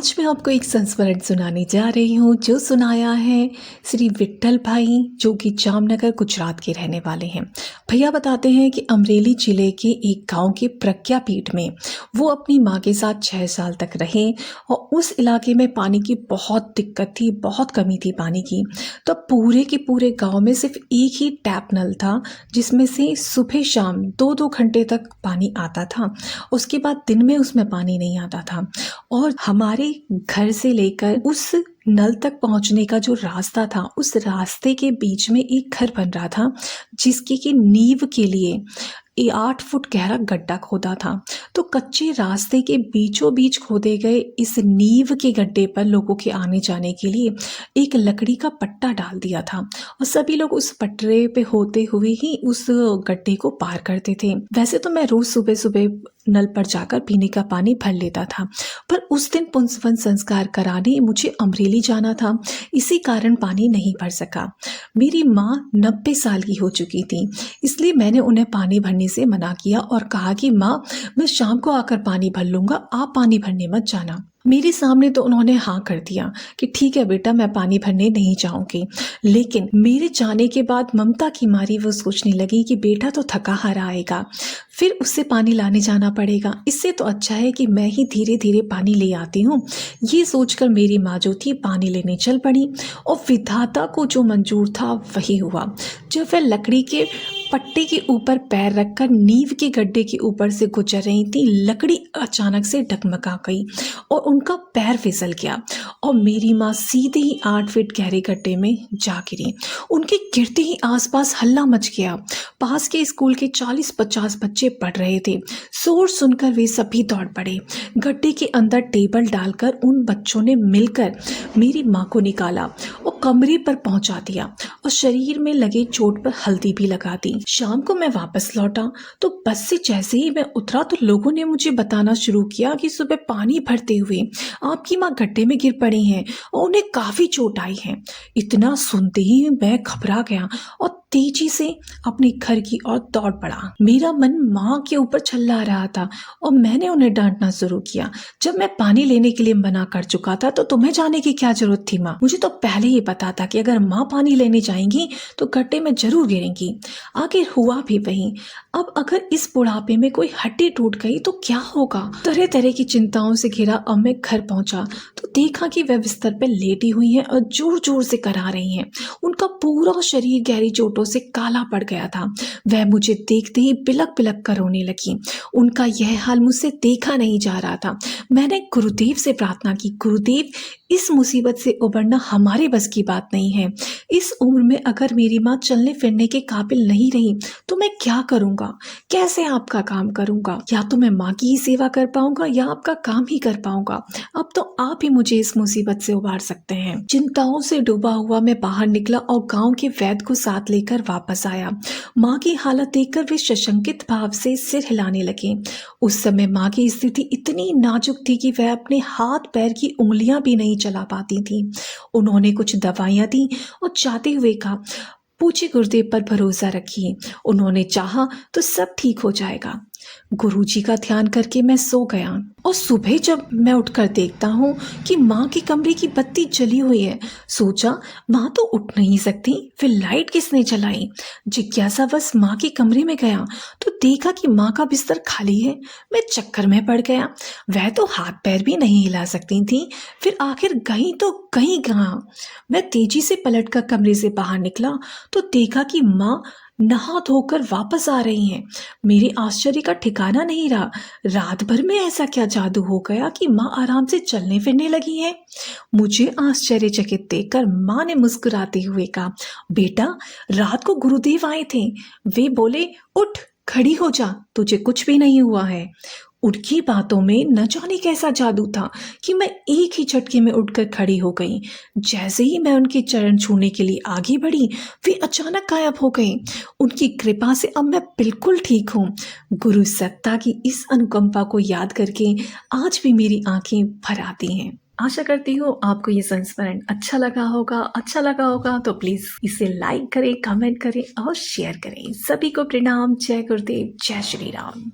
आज मैं आपको एक संस्मरण सुनाने जा रही हूँ जो सुनाया है श्री विट्ठल भाई, जो कि जामनगर गुजरात के रहने वाले हैं। भैया बताते हैं कि अमरेली जिले के एक गांव के प्रज्ञापीठ में वो अपनी माँ के साथ 6 साल तक रहे और उस इलाके में पानी की बहुत दिक्कत थी, बहुत कमी थी पानी की। तो पूरे के पूरे गांव में सिर्फ एक ही टैप नल था, जिसमें से सुबह शाम 2-2 घंटे तक पानी आता था। उसके बाद दिन में उसमें पानी नहीं आता था। और हमारे घर से लेकर उस नल तक पहुंचने का जो रास्ता था, उस रास्ते के बीच में एक घर बन रहा था, जिसकी की नींव के लिए 8 फुट गहरा गड्ढा खोदा था। तो कच्चे रास्ते के बीचों बीच खोदे गए इस नींव के गड्ढे पर लोगों के आने जाने के लिए एक लकड़ी का पट्टा डाल दिया था और सभी लोग उस पटरे पे होते हुए ही उस गड्ढे को पार करते थे। वैसे तो मैं रोज सुबह सुबह नल पर जाकर पीने का पानी भर लेता था, पर उस दिन पुंसवन संस्कार कराने मुझे अमरेली जाना था, इसी कारण पानी नहीं भर सका। मेरी माँ 90 साल की हो चुकी थी, इसलिए मैंने उन्हें पानी भरने से मना किया और कहा कि माँ, मैं शाम को आकर पानी भर लूंगा, आप पानी भरने मत जाना। मेरे सामने तो उन्होंने हाँ कर दिया कि ठीक है बेटा, मैं पानी भरने नहीं जाऊंगी। लेकिन मेरे जाने के बाद ममता की मारी वो सोचने लगी कि बेटा तो थका हारा आएगा, फिर उससे पानी लाने जाना पड़ेगा, इससे तो अच्छा है कि मैं ही धीरे धीरे पानी ले आती हूँ। ये सोचकर मेरी माँ जो थी पानी लेने चल पड़ी और विधाता को जो मंजूर था वही हुआ। जब वह लकड़ी के पट्टे के ऊपर पैर रखकर नींव के गड्ढे के ऊपर से गुजर रही थी, लकड़ी अचानक से डगमगा गई और उनका पैर फिसल गया और मेरी माँ सीधे ही 8 फीट गहरे गड्ढे में जा गिरी। उनके गिरते ही आसपास हल्ला मच गया। पास के स्कूल के 40-50 बच्चे पढ़ रहे थे। शोर सुनकर वे सभी दौड़ पड़े। गड्ढे के अंदर टेबल डालकर उन बच्चों ने मिलकर मेरी माँ को निकाला और कमरे पर पहुंचा दिया और शरीर में लगे चोट पर हल्दी भी लगा दी। शाम को मैं वापस लौटा तो बस से जैसे ही मैं उतरा तो लोगों ने मुझे बताना शुरू किया कि सुबह पानी भरते हुए आपकी माँ गड्ढे में गिर पड़ी हैं और उन्हें काफी चोट आई है। इतना सुनते ही मैं घबरा गया और तेजी से अपने घर की ओर दौड़ पड़ा। मेरा मन माँ के ऊपर चिल्ला रहा था और मैंने उन्हें डांटना शुरू किया। जब मैं पानी लेने के लिए मना कर चुका था तो तुम्हें जाने की क्या जरूरत थी माँ? मुझे तो पहले ही पता था कि अगर माँ पानी लेने जाएंगी तो गड्ढे में जरूर गिरेंगी। आखिर हुआ भी वही। अब अगर इस बुढ़ापे में कोई हड्डी टूट गई तो क्या होगा? तरह तरह की चिंताओं से घिरा अब मैं घर पहुंचा तो देखा कि वह बिस्तर पर लेटी हुई है और जोर जोर से करा रही हैं। उनका पूरा शरीर गहरी चोटों से काला पड़ गया था। वह मुझे देखते ही बिलक बिलक कर रोने लगी। उनका यह हाल मुझसे देखा नहीं जा रहा था। मैंने गुरुदेव से प्रार्थना की, गुरुदेव, इस मुसीबत से उबरना हमारे बस की बात नहीं है। इस उम्र में अगर मेरी माँ चलने फिरने के काबिल नहीं रही तो मैं क्या करूंगा? कैसे आपका काम करूंगा? या तो मैं माँ की ही सेवा कर पाऊंगा या आपका काम ही कर पाऊंगा। अब तो आप ही मुझे इस मुसीबत से उबार सकते हैं। चिंताओं से डूबा हुआ मैं बाहर निकला और गांव के वैद्य को साथ लेकर वापस आया। माँ की हालत देखकर वे सशंकित भाव से सिर हिलाने लगे। उस समय माँ की स्थिति इतनी नाजुक थी कि वह अपने हाथ पैर की उंगलियां भी नहीं चला पाती थी। उन्होंने कुछ दवाइयां दी और जाते हुए कहा, पूछे गुरुदेव पर भरोसा रखिए, उन्होंने चाहा तो सब ठीक हो जाएगा। गुरुजी का ध्यान करके मैं सो गया और सुबह जब मैं उठकर देखता हूँ कि माँ के कमरे की बत्ती जली हुई है। सोचा माँ तो उठ नहीं सकती, फिर लाइट किसने जलाई? जिज्ञासावश माँ के कमरे में गया तो देखा कि माँ का बिस्तर खाली है। मैं चक्कर में पड़ गया। वह तो हाथ पैर भी नहीं हिला सकती थी, फिर आखिर गई तो कहीं कहाँ। मैं तेजी से पलटकर कमरे से बाहर निकला तो देखा कि माँ नहा धोकर वापस आ रही हैं। मेरे आश्चर्य का ठिकाना नहीं रहा। रात भर में ऐसा क्या जादू हो गया कि माँ आराम से चलने फिरने लगी हैं? मुझे आश्चर्यचकित देखकर माँ ने मुस्कुराते हुए कहा, बेटा, रात को गुरुदेव आए थे। वे बोले, उठ, खड़ी हो जा, तुझे कुछ भी नहीं हुआ है। उनकी बातों में न जाने कैसा जादू था कि मैं एक ही झटके में उठकर खड़ी हो गई। जैसे ही मैं उनके चरण छूने के लिए आगे बढ़ी, वे अचानक गायब हो गए। उनकी कृपा से अब मैं बिल्कुल ठीक हूँ। गुरु सत्ता की इस अनुकंपा को याद करके आज भी मेरी आंखें भर आती हैं। आशा करती हूँ आपको ये संस्मरण अच्छा लगा होगा तो प्लीज इसे लाइक करें, कमेंट करें और शेयर करें। सभी को प्रणाम। जय गुरुदेव, जय श्री राम।